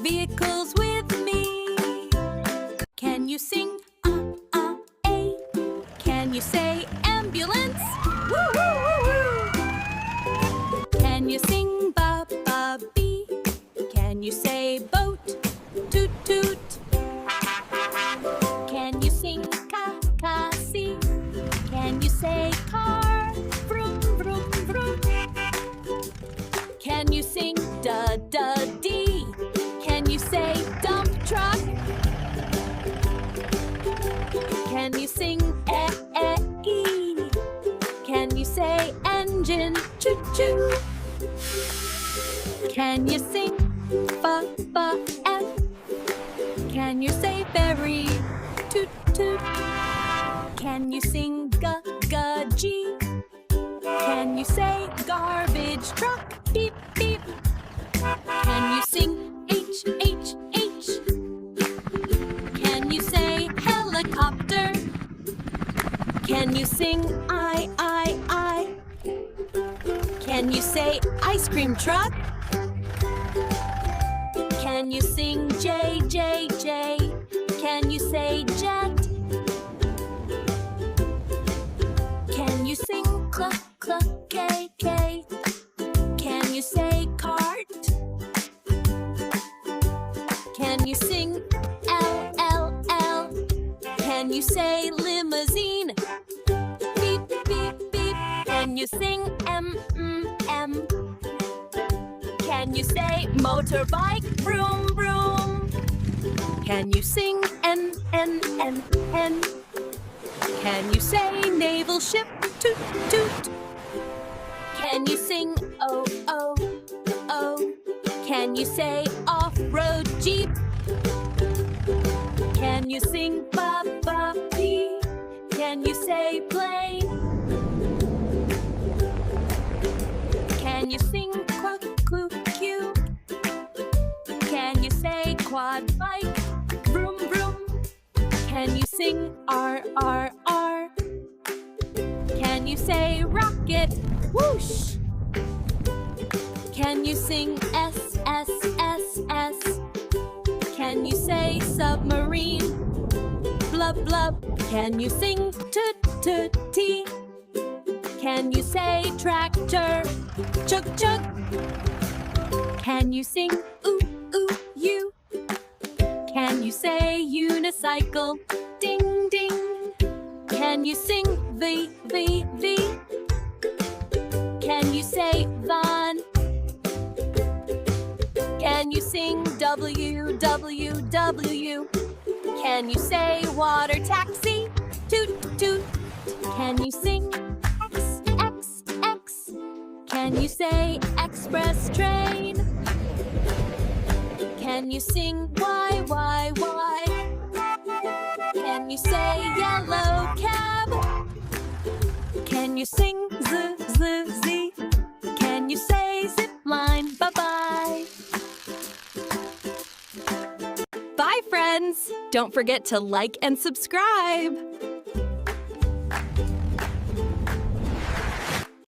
vehicles with me. Can you sing A? Can you say ambulance? Woo, woo, woo, woo. Can you sing B? Can you say boat? Toot, toot. Can you sing C? Can you say car? Vroom, vroom, vroom. Can you sing D? Can you say dump truck? Can you sing E? Can you say engine? Choo choo. Can you sing F? Can you say ferry? Toot toot. Can you sing G? Can you say garbage truck? Beep beep. Can you sing H? Can you say helicopter? Can you sing I? Can you say ice cream truck? Can you sing J? Can you say jet? Can you sing K? Can you say cart? Can you sing L? Can you say limousine? Beep, beep, beep. Can you sing M? Can you say motorbike? Vroom, vroom. Can you sing N? Can you say naval ship? Toot, toot. Can you sing O? Can you say off-road jeep? Can you sing P? Can you say plane? Can you sing Q? Can you say quad bike? Vroom, vroom. Can you sing R? Can you say rocket? Whoosh! Can you sing S? Can you say submarine? Blub, blub. Can you sing T? Can you say tractor? Chug, chug. Can you sing U? Can you say unicycle? Ding, ding. Can you sing V? Can you say van? Can you sing W? Can you say water taxi? Toot, toot. Can you sing X? Can you say express train? Can you sing Y? Can you say yellow cab? Can you sing Z? Can you say zip line? Bye-bye. Bye, friends! Don't forget to like and subscribe.